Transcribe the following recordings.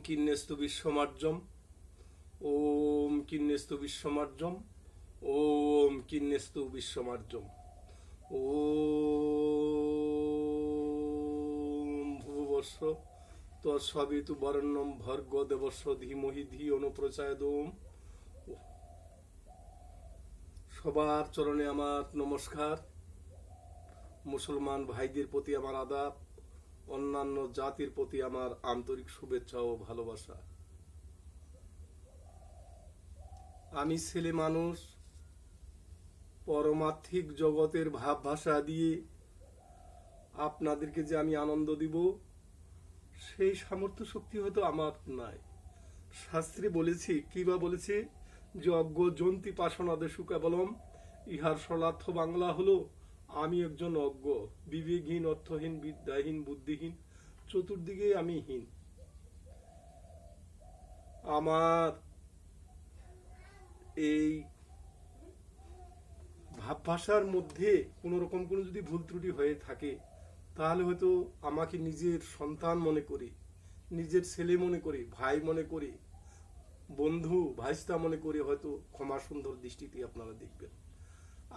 কিন্নেস্তু বিশ্বমার্জম ওম কিন্নেস্তু বিশ্বমার্জম ওম কিন্নেস্তু বিশ্বমার্জম ওম ভুবস্ব তৎসবিতু বরেণ্যম ভর্গ দেবস্ব ধীমহি ধিয়ো ন প্রচোদয়াৎ। সবার চরণে আমার নমস্কার। মুসলমান ভাইদের প্রতি আমার আদাব, অন্যান্য জাতির প্রতি আমার আন্তরিক শুভেচ্ছা ও ভালোবাসা। আমি ছেলে মানুষ, পরমার্থিক জগতের ভাব ভাষা দিয়ে আপনাদেরকে যে আমি আনন্দ দিব সেই সামর্থ্য শক্তি হয়তো আমার নাই। শাস্ত্রে বলেছি, কিবা বলেছে যে অজ্ঞ জন্তি পাশনাদেশু কেবলম, ইহার সলার্থ বাংলা হলো আমি একজন অজ্ঞ, বিবেকহীন, অর্থহীন, বিদ্যাহীন, বুদ্ধিহীন, চতুর্দিকে আমি হীন। আমার এই ভাব ভাষার মধ্যে কোন রকম কোনো যদি ভুল ত্রুটি হয়ে থাকে তাহলে হয়তো আমাকে নিজের সন্তান মনে করে, নিজের ছেলে মনে করে, ভাই মনে করে, বন্ধু ভাইস্তা মনে করে হয়তো ক্ষমা সুন্দর দৃষ্টিতে আপনারা দেখবেন।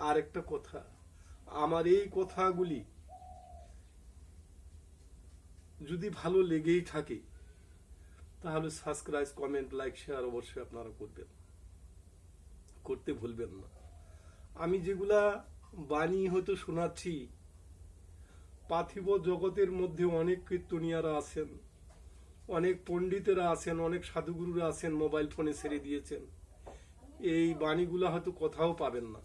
আর একটা কথা, আমার এই কথাগুলি যদি ভালো লেগেই থাকে তাহলে সাবস্ক্রাইব, কমেন্ট, লাইক, শেয়ার অবশ্যই আপনারা করতে ভুলবেন না। আমি যেগুলা বাণী হয়তো শোনাচ্ছি, পার্থিব জগতের মধ্যে অনেক কীর্তনিয়ারা আছেন, অনেক পণ্ডিতেরা আছেন, অনেক সাধুগুরুরা আছেন, মোবাইল ফোনে ছেড়ে দিয়েছেন। এই বাণীগুলা হয়তো কোথাও পাবেন না।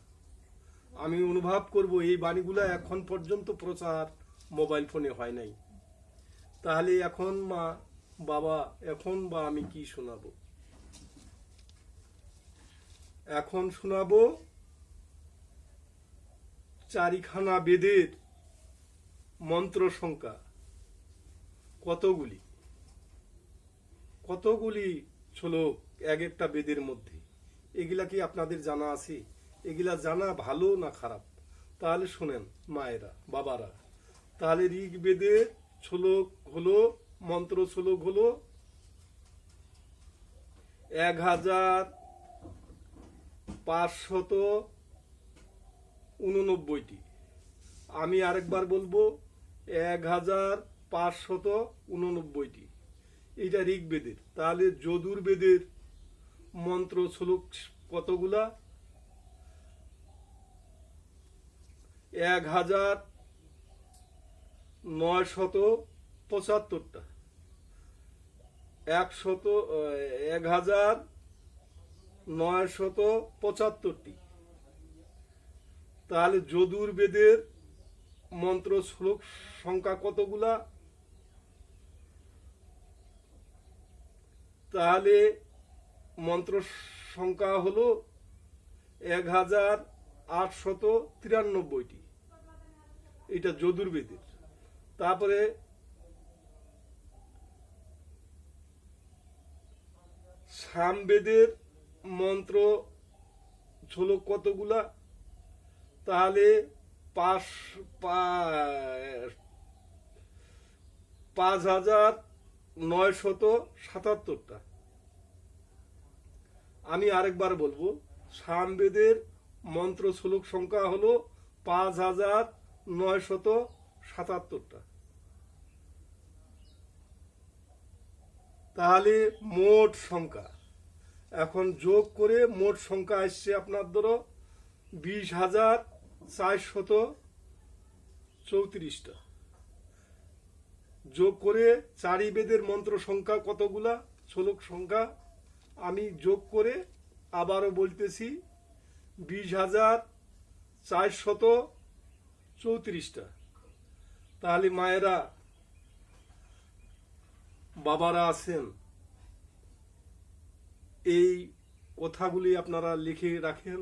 আমি অনুভব করব এই বাণীগুলা এখন পর্যন্ত প্রচার মোবাইল ফোনে হয় নাই। তাহলে এখন বাবা আমি কি শোনাবো? এখন শোনাবো চারিখানা বেদের মন্ত্র সংখ্যা। কতগুলি শ্লোক এক একটা বেদের মধ্যে, এগুলা কি আপনাদের জানা আছে? এগুলা জানা ভালো না খারাপ? তাহলে শোনেন মায়েরা, বাবারা। তাহলে ঋগ্বেদের শ্লোক হলো, মন্ত্র শ্লোক হলো 1589টি। আমি আরেকবার বলবো 1589টি। এটা ঋগ্বেদের। তাহলে যজুর্বেদের মন্ত্র শ্লোক কতগুলা? 1975টা। 1975টি। তাহলে যজুর্বেদের মন্ত্র শ্লোক সংখ্যা কতগুলা? তাহলে মন্ত্র সংখ্যা হলো 1893টি। এটা যজুর্বেদের। তারপরে সামবেদের মন্ত্র শ্লোক কতগুলা? তাহলে 5977টা। আমি আরেকবার বলবো, সামবেদের মন্ত্র শ্লোক সংখ্যা হলো 5977টা। তাহলে মোট সংখ্যা এখন যোগ করে মোট সংখ্যা আসছে আপনার ধরো 20,434টা। যোগ করে চারি বেদের মন্ত্র সংখ্যা কতগুলা, শ্লোক সংখ্যা আমি যোগ করে আবারও বলতেছি 20,434টা। তাহলে মায়েরা, বাবারা আছেন, এই কথাগুলি আপনারা লিখে রাখেন।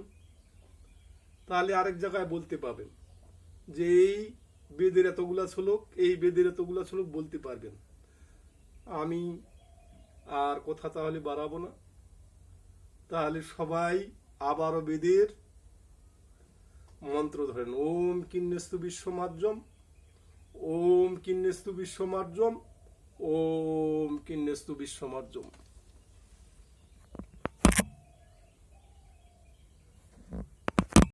তাহলে আরেক জায়গায় বলতে পাবেন যে এই বেদের এতগুলা শ্লোক, এই বেদের এতগুলা শ্লোক বলতে পারবেন। আমি আর কথা তাহলে বাড়াবো না। তাহলে সবাই আবারও বেদের মন্ত্র ধরেন। ওম কিন্নেস্তু বিশ্বমার্জম ওম কিন্নেস্তু বিশ্বমার্জম ওম কিন্নেস্তু বিশ্বমার্জম।